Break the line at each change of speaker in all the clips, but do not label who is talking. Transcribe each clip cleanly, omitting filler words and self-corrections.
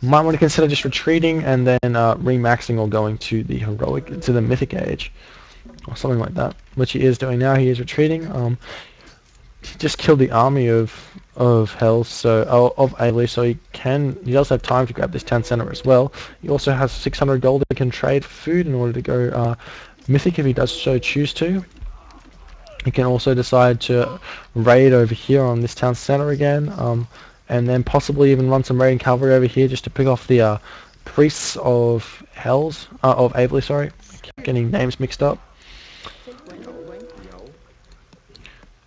Might want to consider just retreating and then remaxing or going to the mythic age or something like that, which he is doing now. He is retreating. He just killed the army of Hells, so of AoM, so he does have time to grab this town center as well. He also has 600 gold he can trade for food in order to go mythic if he does so choose to. He can also decide to raid over here on this town center again, and then possibly even run some raiding cavalry over here just to pick off the priests of AoM, sorry. I keep getting names mixed up.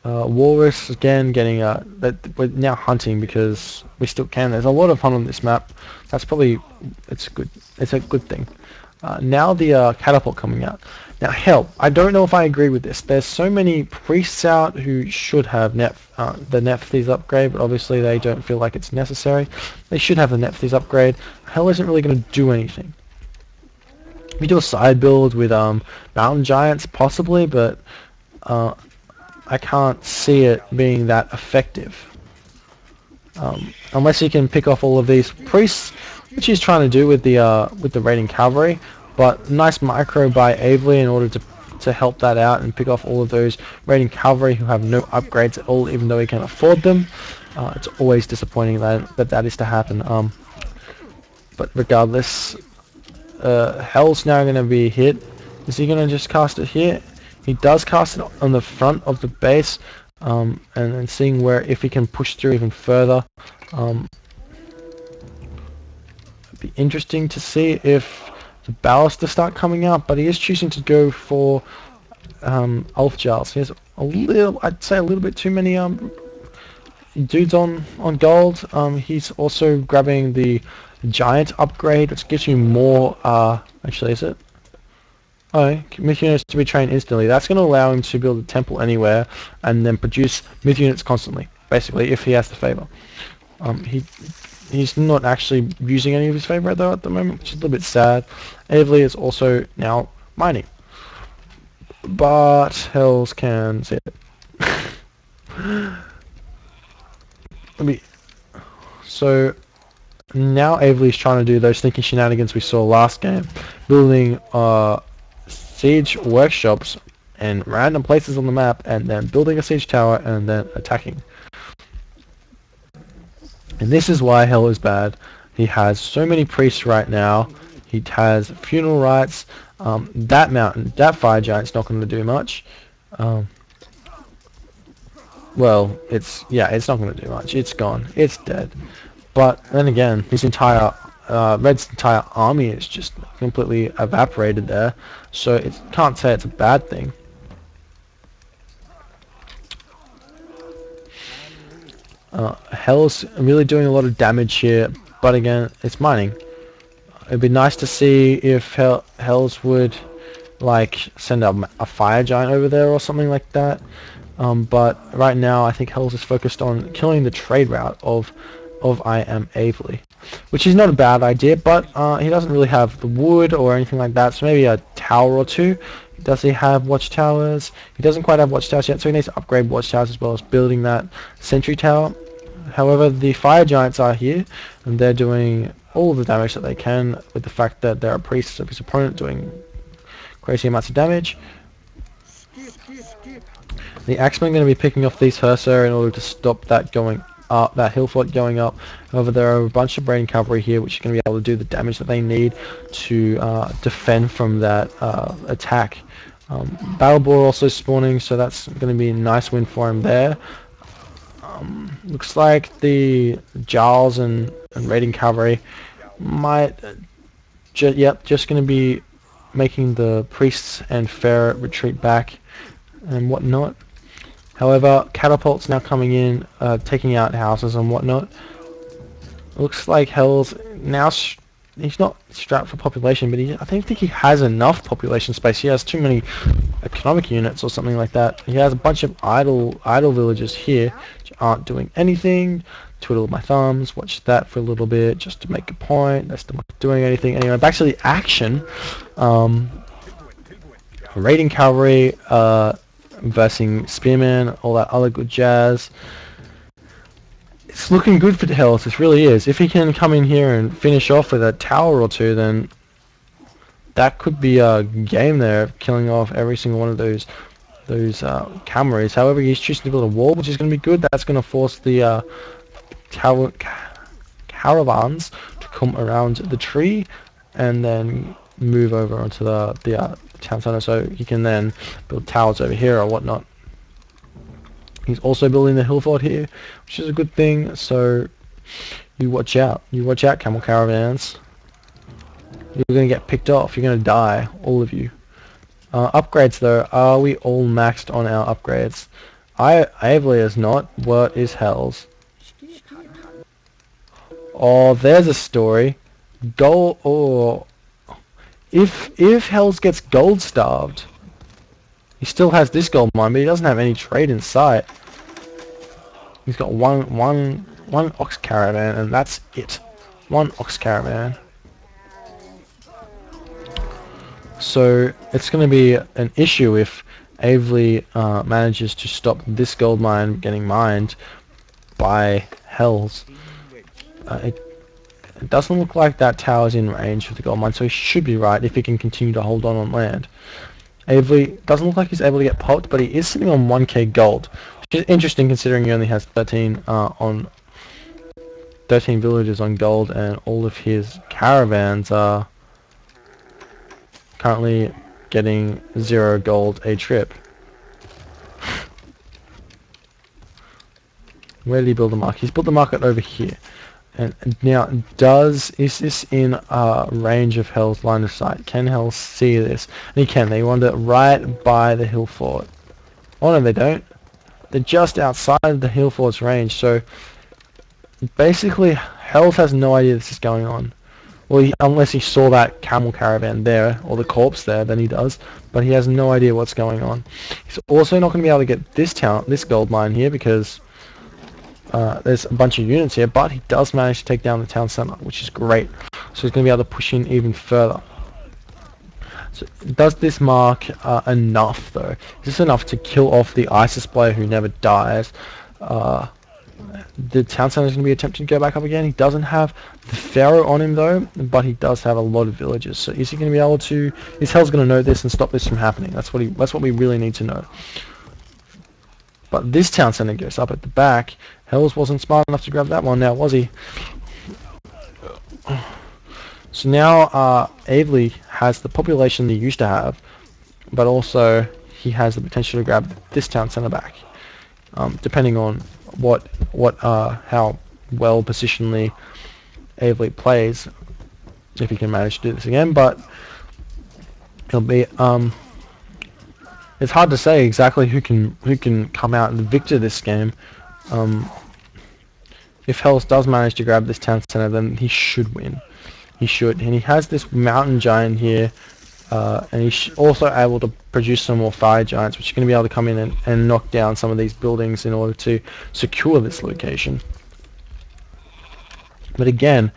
Walrus again getting that we're now hunting because we still can. There's a lot of hunt on this map. That's probably it's good. It's a good thing. Now the catapult coming out. Now hell, I don't know if I agree with this. There's so many priests out who should have the Nephthys upgrade, but obviously they don't feel like it's necessary. They should have the Nephthys upgrade. Hell isn't really going to do anything. We do a side build with mountain giants possibly, but I can't see it being that effective. Unless he can pick off all of these priests, which he's trying to do with the raiding cavalry. But nice micro by AoM in order to help that out and pick off all of those raiding cavalry who have no upgrades at all, even though he can afford them. It's always disappointing that is to happen. But regardless, Hell's now going to be hit. Is he going to just cast it here? He does cast it on the front of the base, and then seeing if he can push through even further. It'd be interesting to see if the ballister start coming out, but he is choosing to go for Ulf Giles. He has I'd say a little bit too many dudes on gold. He's also grabbing the giant upgrade, which gives you more. Actually, is it? Oh, myth units to be trained instantly. That's going to allow him to build a temple anywhere and then produce myth units constantly, basically, if he has the favor. He's not actually using any of his favor though at the moment, which is a little bit sad. AoM is also now mining. But Hells can see it. So now AoM is trying to do those sneaky shenanigans we saw last game, building siege workshops in random places on the map, and then building a siege tower and then attacking. And this is why Hell is bad. He has so many priests right now. He has funeral rites. That fire giant's not going to do much. Well, it's not going to do much. It's gone. It's dead. But then again, his entire Red's entire army is just completely evaporated there. So it can't say it's a bad thing. Hell's really doing a lot of damage here, but again, it's mining. It'd be nice to see if Hells would like send a fire giant over there or something like that. But right now, I think Hells is focused on killing the trade route of IamAvely, which is not a bad idea. But he doesn't really have the wood or anything like that, so maybe a tower or two. Does he have watchtowers? He doesn't quite have watchtowers yet, so he needs to upgrade watchtowers as well as building that sentry tower. However, the fire giants are here, and they're doing all of the damage that they can, with the fact that there are priests of his opponent doing crazy amounts of damage. The Axemen are going to be picking off these Hussar in order to stop that going up, that hill fort going up. However, there are a bunch of raiding cavalry here which are going to be able to do the damage that they need to defend from that attack. Battle Boar also spawning, so that's going to be a nice win for him there. Looks like the Giles and raiding cavalry might just going to be making the priests and Ferret retreat back and whatnot. However, catapults now coming in, taking out houses and whatnot. Looks like Hell's now he's not strapped for population, but I don't think he has enough population space. He has too many economic units or something like that. He has a bunch of idle villages here which aren't doing anything. Twiddle my thumbs, watch that for a little bit just to make a point. That's not doing anything. Anyway, back to the action. Raiding cavalry versus spearmen, all that other good jazz. it's looking good for Hells. This really is. If he can come in here and finish off with a tower or two, then that could be a game there, killing off every single one of those Camrys. However, he's choosing to build a wall, which is going to be good. That's going to force the caravans to come around the tree and then move over onto the town center, so he can then build towers over here or whatnot. He's also building the hill fort here, which is a good thing. So you watch out. You watch out, camel caravans. You're going to get picked off. You're going to die, all of you. Upgrades though, are we all maxed on our upgrades? IamAvely is not. What is Hells? Oh, there's a story. Gold, or if Hells gets gold starved, he still has this gold mine, but he doesn't have any trade in sight. He's got one ox caravan, and that's it. One ox caravan. So it's going to be an issue if Avely manages to stop this gold mine getting mined by Hells. It doesn't look like that tower's in range with the gold mine, so he should be right if he can continue to hold on land. Avely doesn't look like he's able to get popped, but he is sitting on 1k gold, which is interesting considering he only has 13 villages on gold, and all of his caravans are currently getting 0 gold a trip. Where did he build the market? He's built the market over here. And now, is this in range of Hell's line of sight? Can Hell see this? And he can. They wander right by the hill fort. Oh no, they don't. They're just outside of the hill fort's range. So basically, Hell has no idea this is going on. Well, unless he saw that camel caravan there, or the corpse there, then he does. But he has no idea what's going on. He's also not going to be able to get this gold mine here because there's a bunch of units here, but he does manage to take down the town center, which is great. So he's going to be able to push in even further. So does this mark enough though? Is this enough to kill off the ISIS player who never dies? The town center is going to be attempting to go back up again. He doesn't have the Pharaoh on him though, but he does have a lot of villages. So is he going to be able to? Is Hell's going to know this and stop this from happening? That's what we really need to know. But this town center goes up at the back. Hells wasn't smart enough to grab that one now, was he? So now Avely has the population he used to have, but also he has the potential to grab this town center back, depending on how well positionally Avely plays, if he can manage to do this again. But he'll be it's hard to say exactly who can come out and victor this game. If Hells does manage to grab this town center, then he should win. He should, and he has this mountain giant here, and he's also able to produce some more fire giants, which are going to be able to come in and knock down some of these buildings in order to secure this location. But again,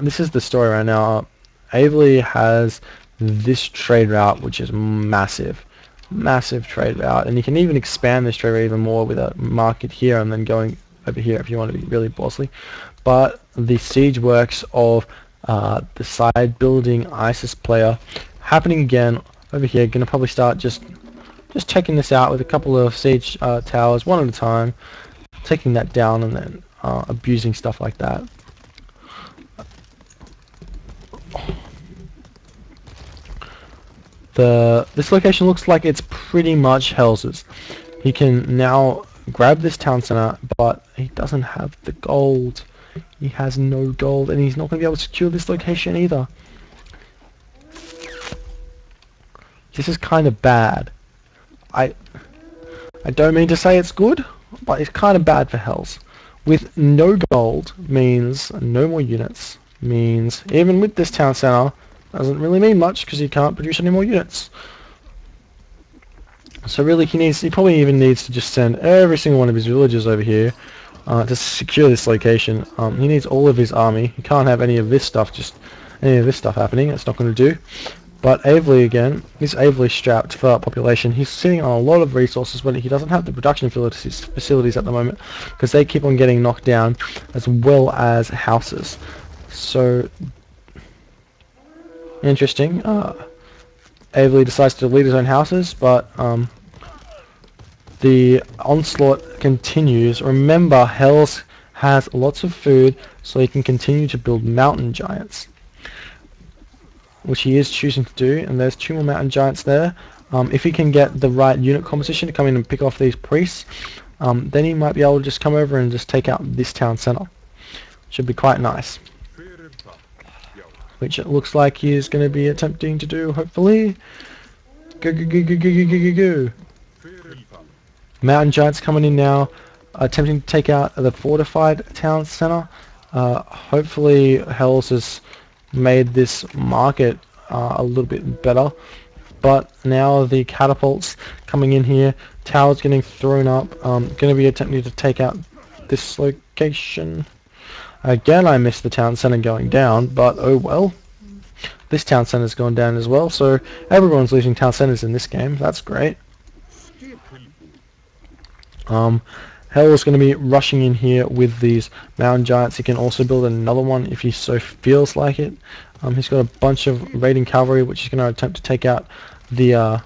this is the story right now. Avely has this trade route, which is massive trade route, and you can even expand this trade route even more with a market here and then going over here if you want to be really bossy. But the siege works of the side building ISIS player happening again over here. Gonna probably start just checking this out with a couple of siege towers one at a time, taking that down and then abusing stuff like that. This location looks like it's pretty much Hells's. He can now grab this town center, but he doesn't have the gold. He has no gold, and he's not going to be able to secure this location either. This is kind of bad. I don't mean to say it's good, but it's kind of bad for Hells. With no gold means no more units. Means even with this town center, doesn't really mean much because he can't produce any more units. So really he probably even needs to just send every single one of his villagers over here to secure this location. He needs all of his army. He can't have any of this stuff happening. It's not going to do. But AoM again, he's AoM strapped for population. He's sitting on a lot of resources, but he doesn't have the production facilities at the moment because they keep on getting knocked down, as well as houses. So interesting. AoM decides to delete his own houses, but the onslaught continues. Remember, Hells has lots of food, so he can continue to build mountain giants, which he is choosing to do. And there's 2 more mountain giants there. If he can get the right unit composition to come in and pick off these priests, then he might be able to just come over and just take out this town center. Should be quite nice. Which it looks like he is going to be attempting to do, hopefully. Go, go, go, go, go, go, go, go, go. Mountain giants coming in now, attempting to take out the fortified town center. Hopefully Hells has made this market a little bit better. But now the catapults coming in here, towers getting thrown up, going to be attempting to take out this location. Again, I missed the town center going down, but oh well. This town center's gone down as well, so everyone's losing town centers in this game. That's great. Hell's going to be rushing in here with these mountain giants. He can also build another one if he so feels like it. He's got a bunch of raiding cavalry, which is going to attempt to take out the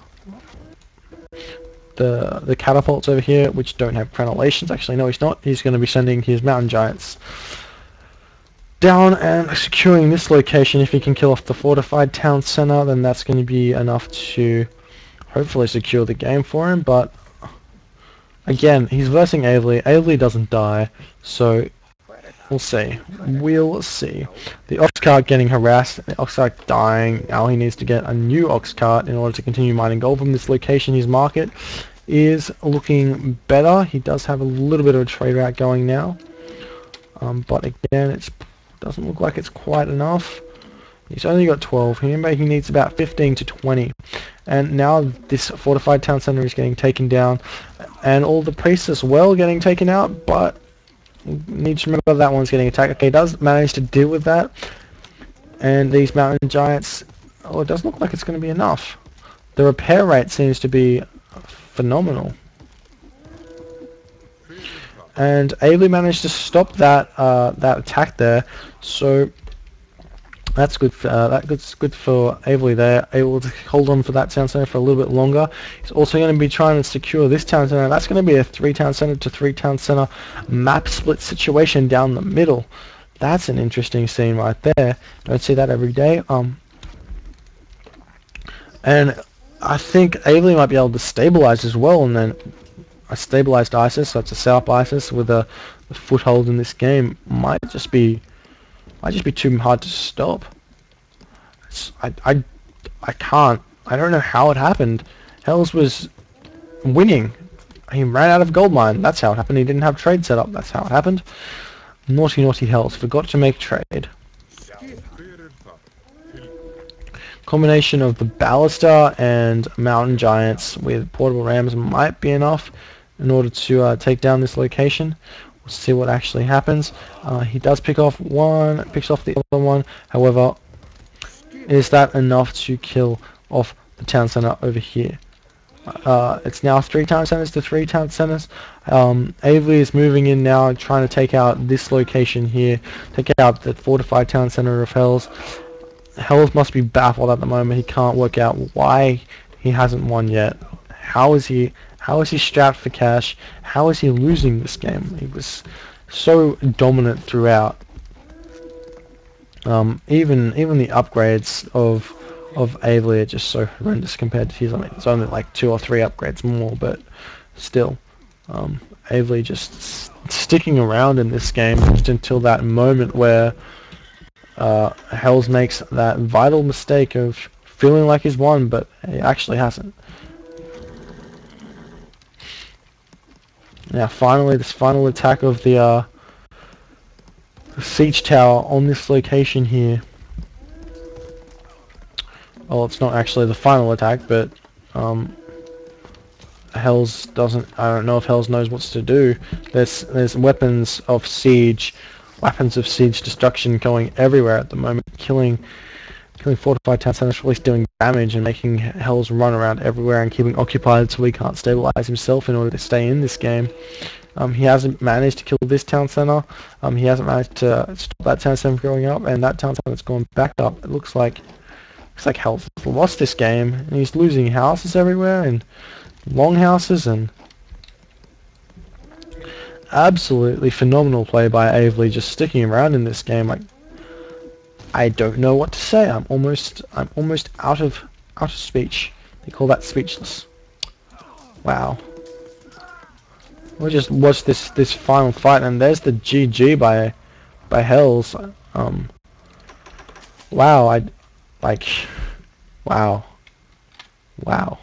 catapults over here, which don't have crenellations. Actually, no, he's not. He's going to be sending his mountain giants down and securing this location. If he can kill off the fortified town center, then that's going to be enough to hopefully secure the game for him. But again, he's versing AoM. AoM doesn't die, so we'll see. We'll see. The ox cart getting harassed, the ox cart dying. Now he needs to get a new ox cart in order to continue mining gold from this location. His market is looking better. He does have a little bit of a trade route going now, but again, it doesn't look like it's quite enough. He's only got 12. He needs about 15 to 20. And now this fortified town center is getting taken down, and all the priests as well getting taken out, but need to remember that one's getting attacked. Okay, he does manage to deal with that. And these mountain giants, oh, it doesn't look like it's going to be enough. The repair rate seems to be phenomenal. And AoM managed to stop that that attack there, so that's good. That's good for AoM there, able to hold on for that town center for a little bit longer. He's also going to be trying to secure this town center. That's going to be a 3 town center to 3 town center map split situation down the middle. That's an interesting scene right there. Don't see that every day. And I think AoM might be able to stabilize as well, and then a stabilized ISIS, so it's a setup ISIS with a foothold in this game, might just be too hard to stop. I can't. I don't know how it happened. Hells was winning. He ran out of gold mine. That's how it happened. He didn't have trade set up. That's how it happened. Naughty, naughty Hells. Forgot to make trade. Combination of the ballista and mountain giants with portable rams might be enough in order to take down this location. We'll see what actually happens. He does pick off one, picks off the other one. However, is that enough to kill off the town center over here? It's now 3 town centers to 3 town centers. AoM is moving in now, trying to take out this location here, take out the fortified town center of Hells. Hells must be baffled at the moment. He can't work out why he hasn't won yet. How is he strapped for cash? How is he losing this game? He was so dominant throughout. Even the upgrades of AoM are just so horrendous compared to his. I mean, it's only like 2 or 3 upgrades more, but still, AoM just sticking around in this game just until that moment where Hells makes that vital mistake of feeling like he's won, but he actually hasn't. Now finally, this final attack of the siege tower on this location here. Well, it's not actually the final attack, but Hells doesn't. I don't know if Hells knows what to do. There's weapons of siege destruction going everywhere at the moment, killing killing fortified town centers, at least doing damage and making Hells run around everywhere and keeping occupied so he can't stabilize himself in order to stay in this game. He hasn't managed to kill this town center. He hasn't managed to stop that town center from going up, and that town center that's gone back up. It looks like Hells has lost this game, and he's losing houses everywhere and longhouses, and absolutely phenomenal play by AoM just sticking around in this game. Like, I don't know what to say. I'm almost out of speech. They call that speechless. Wow. We'll just watch this final fight, and there's the GG by Hells. Wow. Wow. Wow.